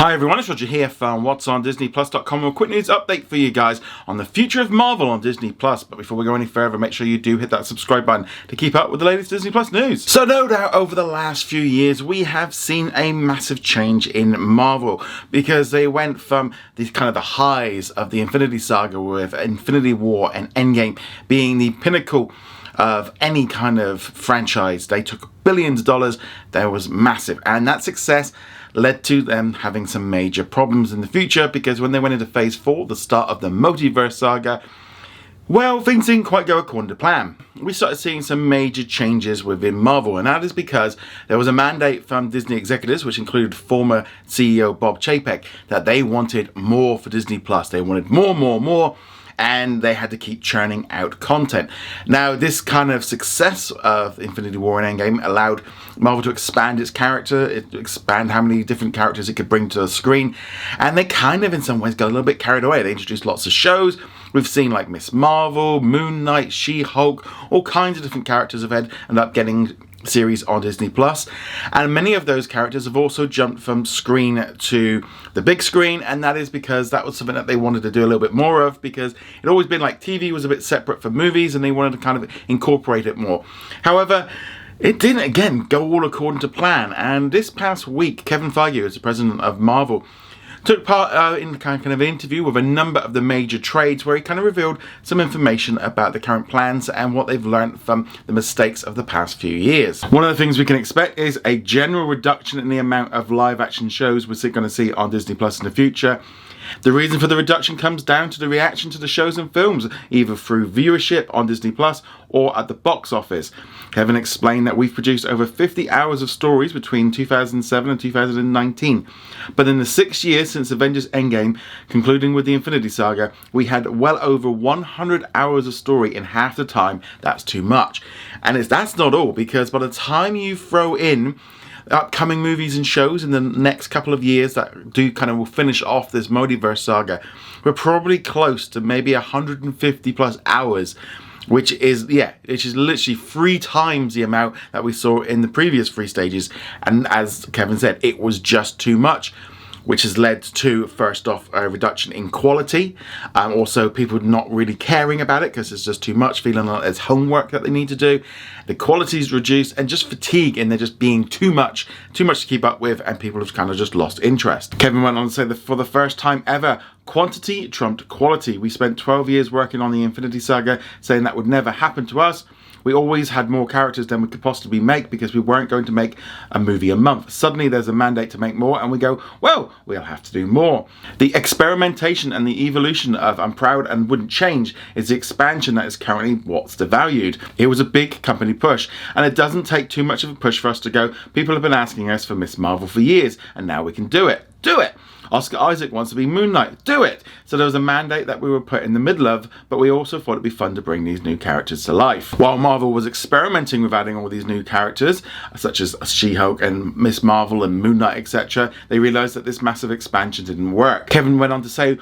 Hi everyone, it's Roger here from What's on DisneyPlus.com with a quick news update for you guys on the future of Marvel on Disney Plus. But before we go any further, make sure you do hit that subscribe button to keep up with the latest Disney Plus news. So no doubt over the last few years we have seen a massive change in Marvel because they went from the kind of the highs of the Infinity Saga with Infinity War and Endgame being the pinnacle of any kind of franchise. They took billions of dollars. That was massive, and that success led to them having some major problems in the future, because when they went into phase 4, the start of the multiverse saga, well, things didn't quite go according to plan. We started seeing some major changes within Marvel, and that is because there was a mandate from Disney executives, which included former CEO Bob Chapek, that they wanted more for Disney Plus. They wanted more, and they had to keep churning out content. Now, this kind of success of Infinity War and Endgame allowed Marvel to expand its character, expand how many different characters it could bring to the screen, and they kind of in some ways got a little bit carried away. They introduced lots of shows. We've seen like Miss Marvel, Moon Knight, She-Hulk, all kinds of different characters have ended up getting series on Disney Plus, and many of those characters have also jumped from screen to the big screen, and that is because that was something that they wanted to do a little bit more of, because it always been like TV was a bit separate from movies and they wanted to kind of incorporate it more. However, it didn't again go all according to plan, and this past week Kevin Feige, as the president of Marvel, took part in kind of an interview with a number of the major trades where he kind of revealed some information about the current plans and what they've learned from the mistakes of the past few years. One of the things we can expect is a general reduction in the amount of live action shows we're going to see on Disney Plus in the future. The reason for the reduction comes down to the reaction to the shows and films, either through viewership on Disney Plus or at the box office. Kevin explained that we've produced over 50 hours of stories between 2007 and 2019. But in the 6 years since Avengers Endgame, concluding with the Infinity Saga, we had well over 100 hours of story in half the time. That's too much. And that's not all, because by the time you throw in upcoming movies and shows in the next couple of years that do kind of will finish off this multiverse saga, we're probably close to maybe 150 plus hours, which is literally 3 times the amount that we saw in the previous 3 stages. And as Kevin said, it was just too much, which has led to, first off, a reduction in quality. Also, people not really caring about it because it's just too much, feeling like there's homework that they need to do. The quality's reduced, and just fatigue, and they're just being too much to keep up with, and people have kind of just lost interest. Kevin went on to say that for the first time ever, quantity trumped quality. We spent 12 years working on the Infinity Saga, saying that would never happen to us. We always had more characters than we could possibly make because we weren't going to make a movie a month. Suddenly there's a mandate to make more, and we go, well, we'll have to do more. The experimentation and the evolution of I'm proud and wouldn't change is the expansion that is currently what's devalued. It was a big company push, and it doesn't take too much of a push for us to go, people have been asking us for Miss Marvel for years, and now we can do it. Do it! Oscar Isaac wants to be Moon Knight. Do it! So there was a mandate that we were put in the middle of, but we also thought it'd be fun to bring these new characters to life. While Marvel was experimenting with adding all these new characters, such as She-Hulk and Miss Marvel and Moon Knight, etc., they realized that this massive expansion didn't work. Kevin went on to say,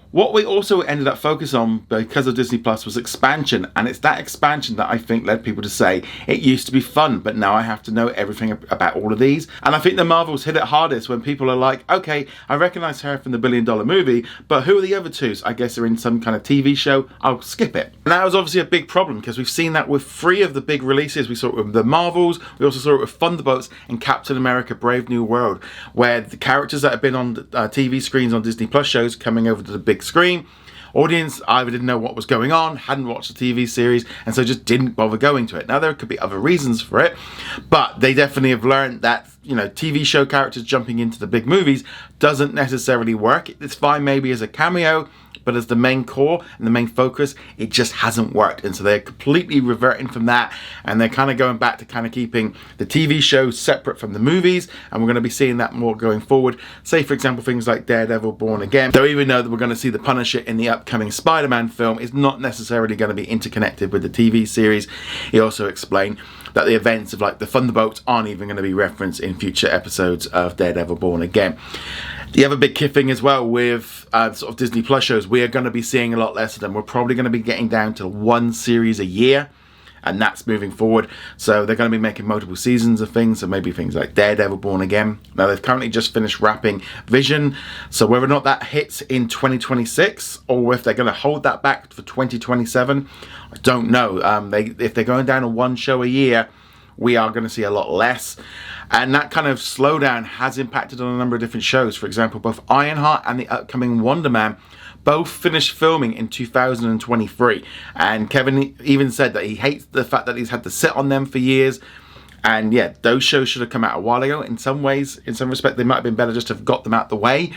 what we also ended up focusing on because of Disney Plus was expansion, and it's that expansion that I think led people to say, it used to be fun, but now I have to know everything about all of these. And I think the Marvels hit it hardest when people are like, okay, I recognize her from the $1 billion movie, but who are the other two? So I guess they're in some kind of TV show, I'll skip it. And that was obviously a big problem, because we've seen that with 3 of the big releases. We saw it with the Marvels, we also saw it with Thunderbolts and Captain America Brave New World, where the characters that have been on TV screens on Disney Plus shows coming over to the big screen, audience either didn't know what was going on, hadn't watched the TV series, and so just didn't bother going to it. Now, there could be other reasons for it, but they definitely have learned that, you know, TV show characters jumping into the big movies doesn't necessarily work. It's fine maybe as a cameo, but as the main core and the main focus, it just hasn't worked. And so they're completely reverting from that, and they're kind of going back to kind of keeping the TV shows separate from the movies, and we're going to be seeing that more going forward. Say, for example, things like Daredevil Born Again. Though even though that we're going to see the Punisher in the upcoming Spider-Man film, is not necessarily going to be interconnected with the TV series. He also explained that the events of like the Thunderbolts aren't even going to be referenced in future episodes of Daredevil Born Again. The other big thing as well with sort of Disney Plus shows, we are going to be seeing a lot less of them. We're probably going to be getting down to 1 series a year. and that's moving forward. So they're going to be making multiple seasons of things, so maybe things like Daredevil, Born Again. Now they've currently just finished wrapping Vision, so whether or not that hits in 2026 or if they're going to hold that back for 2027, I don't know. If they're going down to one show a year, we are going to see a lot less. And that kind of slowdown has impacted on a number of different shows. For example, both Ironheart and the upcoming Wonder Man both finished filming in 2023. And Kevin even said that he hates the fact that he's had to sit on them for years. And yeah, those shows should have come out a while ago. In some ways, in some respect, they might have been better just to have got them out the way,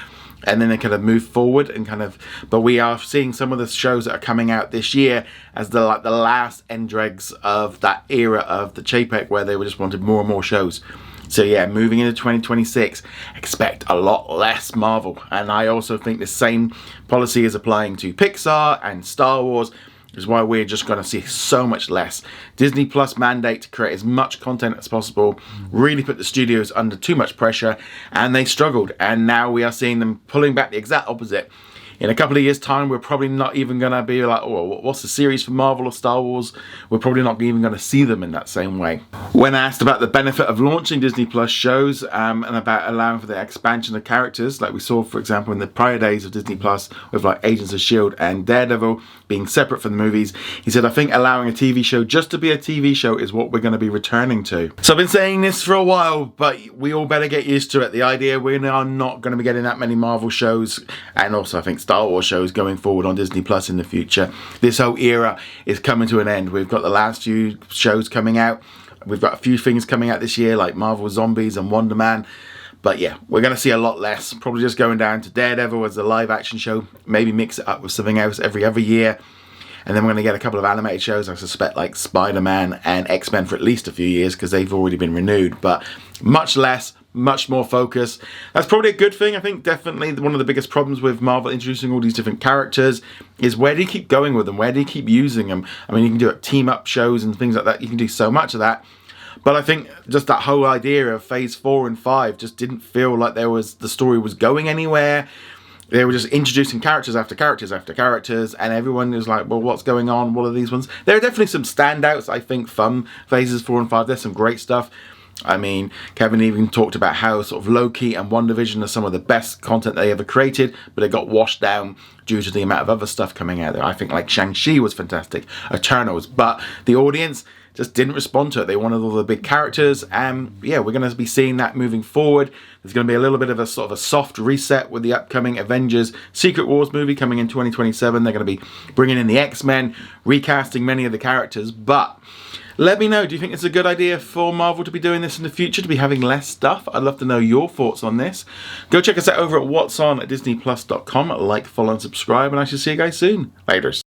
and then they kind of move forward and kind of. But we are seeing some of the shows that are coming out this year as the last end dregs of that era of the JPEG, where they just wanted more and more shows. So yeah, moving into 2026, expect a lot less Marvel. And I also think the same policy is applying to Pixar and Star Wars, is why we're just going to see so much less. Disney Plus mandate to create as much content as possible really put the studios under too much pressure, and they struggled. And now we are seeing them pulling back the exact opposite. In a couple of years' time, we're probably not even going to be like, oh, what's the series for Marvel or Star Wars? We're probably not even going to see them in that same way. When asked about the benefit of launching Disney Plus shows and about allowing for the expansion of characters, like we saw, for example, in the prior days of Disney Plus with like Agents of S.H.I.E.L.D. and Daredevil being separate from the movies, he said, I think allowing a TV show just to be a TV show is what we're going to be returning to. So I've been saying this for a while, but we all better get used to it. The idea we are not going to be getting that many Marvel shows, and also I think Star Wars shows going forward on Disney Plus in the future. This whole era is coming to an end. We've got the last few shows coming out. We've got a few things coming out this year like Marvel Zombies and Wonder Man. But yeah, we're going to see a lot less. Probably just going down to Daredevil as a live action show. Maybe mix it up with something else every other year. And then we're going to get a couple of animated shows, I suspect, like Spider-Man and X-Men for at least a few years because they've already been renewed. But much less, much more focus. That's probably a good thing. I think definitely one of the biggest problems with Marvel introducing all these different characters is where do you keep going with them? Where do you keep using them? I mean, you can do team-up shows and things like that. You can do so much of that. But I think just that whole idea of Phase 4 and 5 just didn't feel like the story was going anywhere. They were just introducing characters after characters after characters, and everyone is like, well, what's going on? What are these ones? There are definitely some standouts, I think, from Phases 4 and 5. There's some great stuff. I mean, Kevin even talked about how sort of Loki and WandaVision are some of the best content they ever created, but it got washed down due to the amount of other stuff coming out there. I think like Shang-Chi was fantastic, Eternals, but the audience just didn't respond to it. They wanted all the big characters, and yeah, we're going to be seeing that moving forward. There's going to be a little bit of a sort of a soft reset with the upcoming Avengers Secret Wars movie coming in 2027. They're going to be bringing in the X-Men, recasting many of the characters, but let me know, do you think it's a good idea for Marvel to be doing this in the future, to be having less stuff? I'd love to know your thoughts on this. Go check us out over at whatsondisneyplus.com. Like, follow, and subscribe, and I shall see you guys soon. Laters.